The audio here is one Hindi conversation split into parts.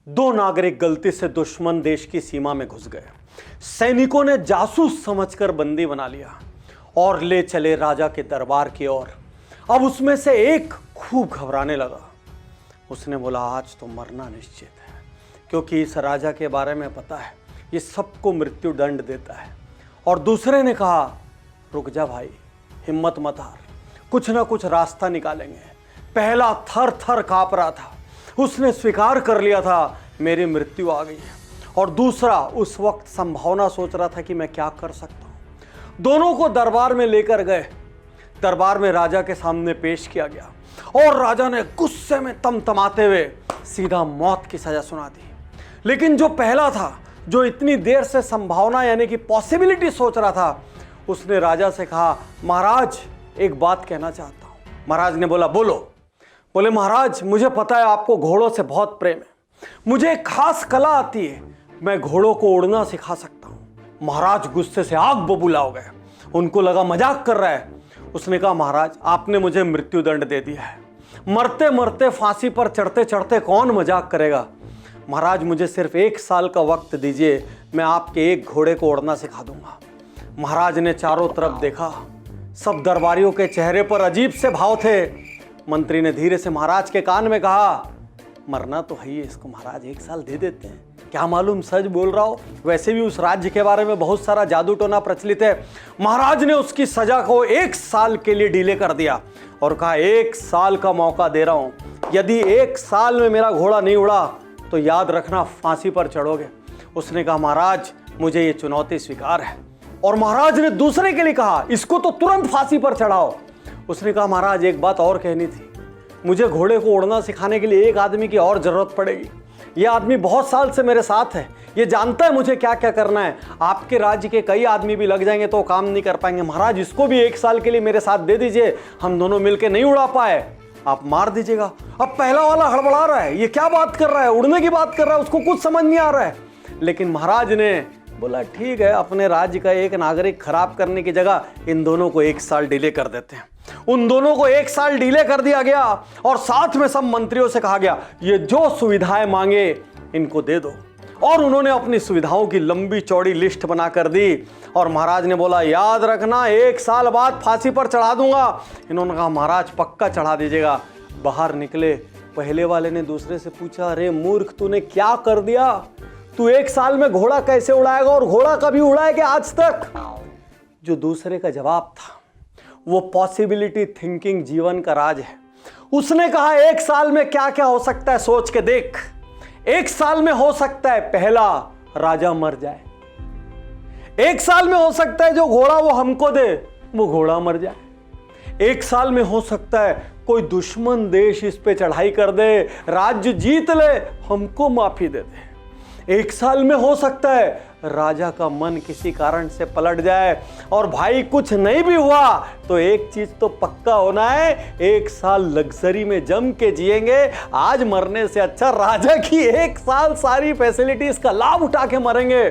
दो नागरिक गलती से दुश्मन देश की सीमा में घुस गए। सैनिकों ने जासूस समझकर बंदी बना लिया और ले चले राजा के दरबार की ओर। अब उसमें से एक खूब घबराने लगा। उसने बोला, आज तो मरना निश्चित है, क्योंकि इस राजा के बारे में पता है ये सबको मृत्यु दंड देता है। और दूसरे ने कहा, रुक जा भाई, हिम्मत मत हार, कुछ ना कुछ रास्ता निकालेंगे। पहला थर थर कांप रहा था, उसने स्वीकार कर लिया था मेरी मृत्यु आ गई है। और दूसरा उस वक्त संभावना सोच रहा था कि मैं क्या कर सकता हूं। दोनों को दरबार में लेकर गए। दरबार में राजा के सामने पेश किया गया और राजा ने गुस्से में तमतमाते हुए सीधा मौत की सजा सुना दी। लेकिन जो पहला था, जो इतनी देर से संभावना यानी कि पॉसिबिलिटी सोच रहा था, उसने राजा से कहा, महाराज एक बात कहना चाहता हूं। महाराज ने बोला, बोलो। बोले, महाराज मुझे पता है आपको घोड़ों से बहुत प्रेम है, मुझे एक खास कला आती है, मैं घोड़ों को उड़ना सिखा सकता हूं। महाराज गुस्से से आग बबूला हो गए। उनको लगा मजाक कर रहा है। उसने कहा, महाराज आपने मुझे मृत्युदंड दे दिया है, मरते मरते फांसी पर चढ़ते चढ़ते कौन मजाक करेगा। महाराज मुझे सिर्फ 1 साल का वक्त दीजिए, मैं आपके एक घोड़े को उड़ना सिखा दूंगा। महाराज ने चारों तरफ देखा, सब दरबारियों के चेहरे पर अजीब से भाव थे। मंत्री ने धीरे से महाराज के कान में कहा, मरना तो है ही इसको महाराज, 1 साल दे देते हैं, क्या मालूम सच बोल रहा हो, वैसे भी उस राज्य के बारे में बहुत सारा जादू टोना प्रचलित है। महाराज ने उसकी सजा को 1 साल के लिए डिले कर दिया और कहा, 1 साल का मौका दे रहा हूं, यदि 1 साल में मेरा घोड़ा नहीं उड़ा तो याद रखना फांसी पर चढ़ोगे। उसने कहा, महाराज मुझे ये चुनौती स्वीकार है। और महाराज ने दूसरे के लिए कहा, इसको तो तुरंत फांसी पर चढ़ाओ। उसने कहा, महाराज एक बात और कहनी थी, मुझे घोड़े को उड़ना सिखाने के लिए एक आदमी की और जरूरत पड़ेगी। यह आदमी बहुत साल से मेरे साथ है, ये जानता है मुझे क्या क्या करना है। आपके राज्य के कई आदमी भी लग जाएंगे तो काम नहीं कर पाएंगे। महाराज इसको भी 1 साल के लिए मेरे साथ दे दीजिए, हम दोनों मिलकर नहीं उड़ा पाए, आप मार दीजिएगा। अब पहला वाला हड़बड़ा रहा है, ये क्या बात कर रहा है, उड़ने की बात कर रहा है, उसको कुछ समझ नहीं आ रहा है। लेकिन महाराज ने बोला, ठीक है, अपने राज्य का एक नागरिक खराब करने की जगह इन दोनों को 1 साल डिले कर देते हैं। उन दोनों को 1 साल डिले कर दिया गया और साथ में सब मंत्रियों से कहा गया, ये जो सुविधाएं मांगे इनको दे दो। और उन्होंने अपनी सुविधाओं की लंबी चौड़ी लिस्ट बना कर दी। और महाराज ने बोला, याद रखना 1 साल बाद फांसी पर चढ़ा दूंगा। इन्होंने कहा, महाराज पक्का चढ़ा दीजिएगा। बाहर निकले, पहले वाले ने दूसरे से पूछा, अरे मूर्ख तूने क्या कर दिया, तू 1 साल में घोड़ा कैसे उड़ाएगा और घोड़ा कभी उड़ा है क्या आज तक। जो दूसरे का जवाब था वो पॉसिबिलिटी थिंकिंग जीवन का राज है। उसने कहा, 1 साल में क्या क्या हो सकता है सोच के देख। 1 साल में हो सकता है पहला राजा मर जाए, 1 साल में हो सकता है जो घोड़ा वो हमको दे वो घोड़ा मर जाए, 1 साल में हो सकता है कोई दुश्मन देश इस पे चढ़ाई कर दे, राज्य जीत ले, हमको माफी दे दे। 1 साल में हो सकता है राजा का मन किसी कारण से पलट जाए। और भाई कुछ नहीं भी हुआ तो एक चीज तो पक्का होना है, 1 साल लग्जरी में जम के जिएंगे। आज मरने से अच्छा राजा की 1 साल सारी फैसिलिटीज का लाभ उठा के मरेंगे।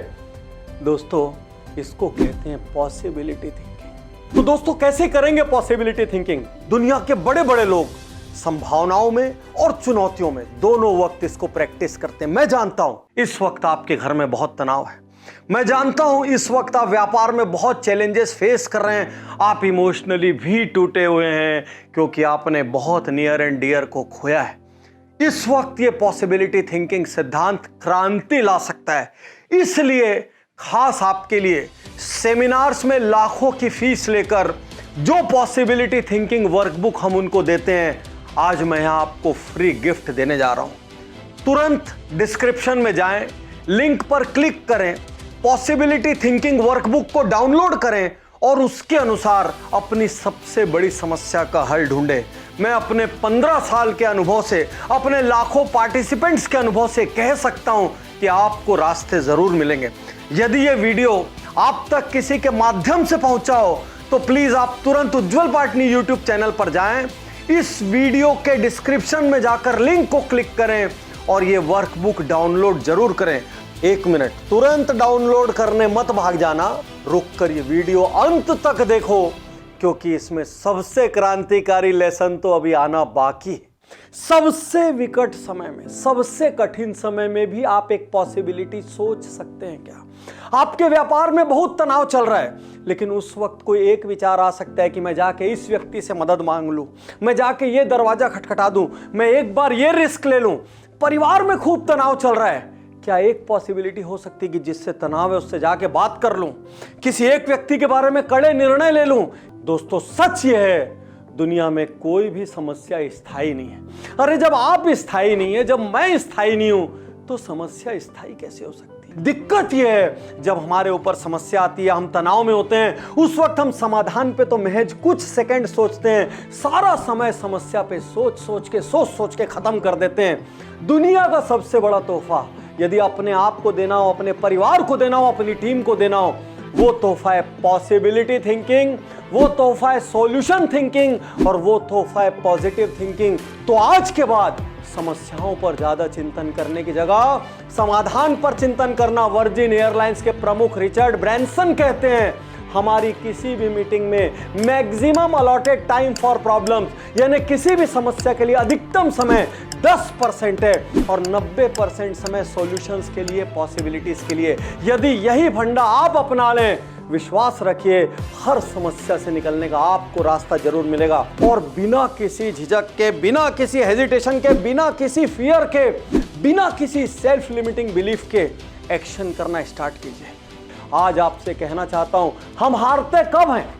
दोस्तों इसको कहते हैं पॉसिबिलिटी थिंकिंग। तो दोस्तों कैसे करेंगे पॉसिबिलिटी थिंकिंग? दुनिया के बड़े बड़े लोग संभावनाओं में और चुनौतियों में दोनों वक्त इसको प्रैक्टिस करते हैं। मैं जानता हूं इस वक्त आपके घर में बहुत तनाव है, मैं जानता हूं इस वक्त आप व्यापार में बहुत चैलेंजेस फेस कर रहे हैं, आप इमोशनली भी टूटे हुए हैं क्योंकि आपने बहुत नियर एंड डियर को खोया है। इस वक्त ये पॉसिबिलिटी थिंकिंग सिद्धांत क्रांति ला सकता है। इसलिए खास आपके लिए सेमिनार्स में लाखों की फीस लेकर जो पॉसिबिलिटी थिंकिंग वर्कबुक हम उनको देते हैं, आज मैं यहां आपको फ्री गिफ्ट देने जा रहा हूं। तुरंत डिस्क्रिप्शन में जाएं, लिंक पर क्लिक करें, पॉसिबिलिटी थिंकिंग वर्कबुक को डाउनलोड करें और उसके अनुसार अपनी सबसे बड़ी समस्या का हल ढूंढें। मैं अपने 15 साल के अनुभव से, अपने लाखों पार्टिसिपेंट्स के अनुभव से कह सकता हूं कि आपको रास्ते जरूर मिलेंगे। यदि यह वीडियो आप तक किसी के माध्यम से पहुंचा हो तो प्लीज आप तुरंत उज्जवल पाटनी यूट्यूब चैनल पर जाएं, इस वीडियो के डिस्क्रिप्शन में जाकर लिंक को क्लिक करें और ये वर्कबुक डाउनलोड जरूर करें। 1 मिनट, तुरंत डाउनलोड करने मत भाग जाना, रुक कर ये वीडियो अंत तक देखो क्योंकि इसमें सबसे क्रांतिकारी लेसन तो अभी आना बाकी है। सबसे विकट समय में, सबसे कठिन समय में भी आप एक पॉसिबिलिटी सोच सकते हैं क्या? आपके व्यापार में बहुत तनाव चल रहा है, लेकिन उस वक्त कोई एक विचार आ सकता है कि मैं जाके इस व्यक्ति से मदद मांग लूं, मैं जाके ये दरवाजा खटखटा दूं, मैं एक बार ये रिस्क ले लूं। परिवार में खूब तनाव चल रहा है, क्या एक पॉसिबिलिटी हो सकती है कि जिससे तनाव है उससे जाके बात कर लूं, किसी एक व्यक्ति के बारे में कड़े निर्णय ले लूं? दोस्तों, सच ये है, दुनिया में कोई भी समस्या स्थायी नहीं है। अरे जब आप स्थायी नहीं है, जब मैं स्थायी नहीं हूं, तो समस्या स्थायी कैसे हो सकती है? दिक्कत यह है, जब हमारे ऊपर समस्या आती है, हम तनाव में होते हैं, उस वक्त हम समाधान पे तो महज कुछ सेकंड सोचते हैं, सारा समय समस्या पे सोच सोच के खत्म कर देते हैं। दुनिया का सबसे बड़ा तोहफा यदि अपने आप को देना हो, अपने परिवार को देना हो, अपनी टीम को देना हो, वो तोहफा है पॉसिबिलिटी थिंकिंग, वो तोहफा है सॉल्यूशन थिंकिंग, और वो तोहफा है पॉजिटिव थिंकिंग। तो आज के बाद समस्याओं पर ज्यादा चिंतन करने की जगह समाधान पर चिंतन करना। वर्जिन एयरलाइंस के प्रमुख रिचर्ड ब्रैंसन कहते हैं, हमारी किसी भी मीटिंग में maximum allotted time for problems, यानी किसी भी समस्या के लिए अधिकतम समय 10% है और 90% समय सॉल्यूशंस के लिए, पॉसिबिलिटीज के लिए। यदि यही फंडा आप अपना लें, विश्वास रखिए हर समस्या से निकलने का आपको रास्ता जरूर मिलेगा। और बिना किसी झिझक के, बिना किसी हेजिटेशन के, बिना किसी फियर के, बिना किसी सेल्फ लिमिटिंग बिलीफ के एक्शन करना स्टार्ट कीजिए। आज आपसे कहना चाहता हूं, हम हारते कब हैं?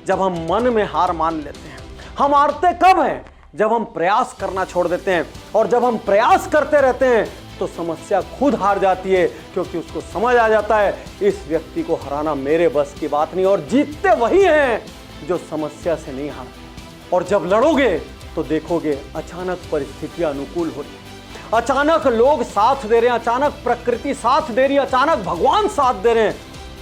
जब हम मन में हार मान लेते हैं। हम हारते कब हैं? जब हम प्रयास करना छोड़ देते हैं। और जब हम प्रयास करते रहते हैं तो समस्या खुद हार जाती है, क्योंकि उसको समझ आ जाता है इस व्यक्ति को हराना मेरे बस की बात नहीं। और जीतते वही हैं जो समस्या से नहीं हारते। और जब लड़ोगे तो देखोगे अचानक परिस्थितियां अनुकूल हो रही, अचानक लोग साथ दे रहे हैं, अचानक प्रकृति साथ दे रही है, अचानक भगवान साथ दे रहे हैं।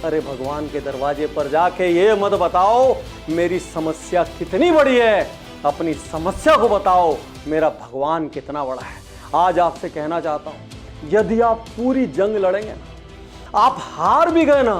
अरे भगवान के दरवाजे पर जाके ये मत बताओ मेरी समस्या कितनी बड़ी है, अपनी समस्या को बताओ मेरा भगवान कितना बड़ा है। आज आपसे कहना चाहता हूं, यदि आप पूरी जंग लड़ेंगे ना, आप हार भी गए ना,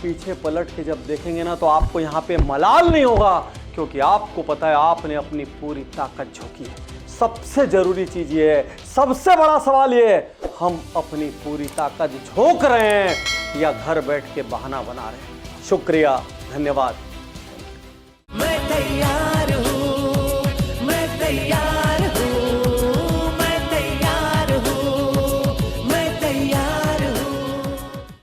पीछे पलट के जब देखेंगे ना, तो आपको यहां पे मलाल नहीं होगा, क्योंकि आपको पता है आपने अपनी पूरी ताकत झोंकी है। सबसे जरूरी चीज ये है, सबसे बड़ा सवाल ये है, हम अपनी पूरी ताकत झोंक रहे हैं या घर बैठ के बहाना बना रहे हैं? शुक्रिया, धन्यवाद। मैं तैयार हूं, मैं तैयार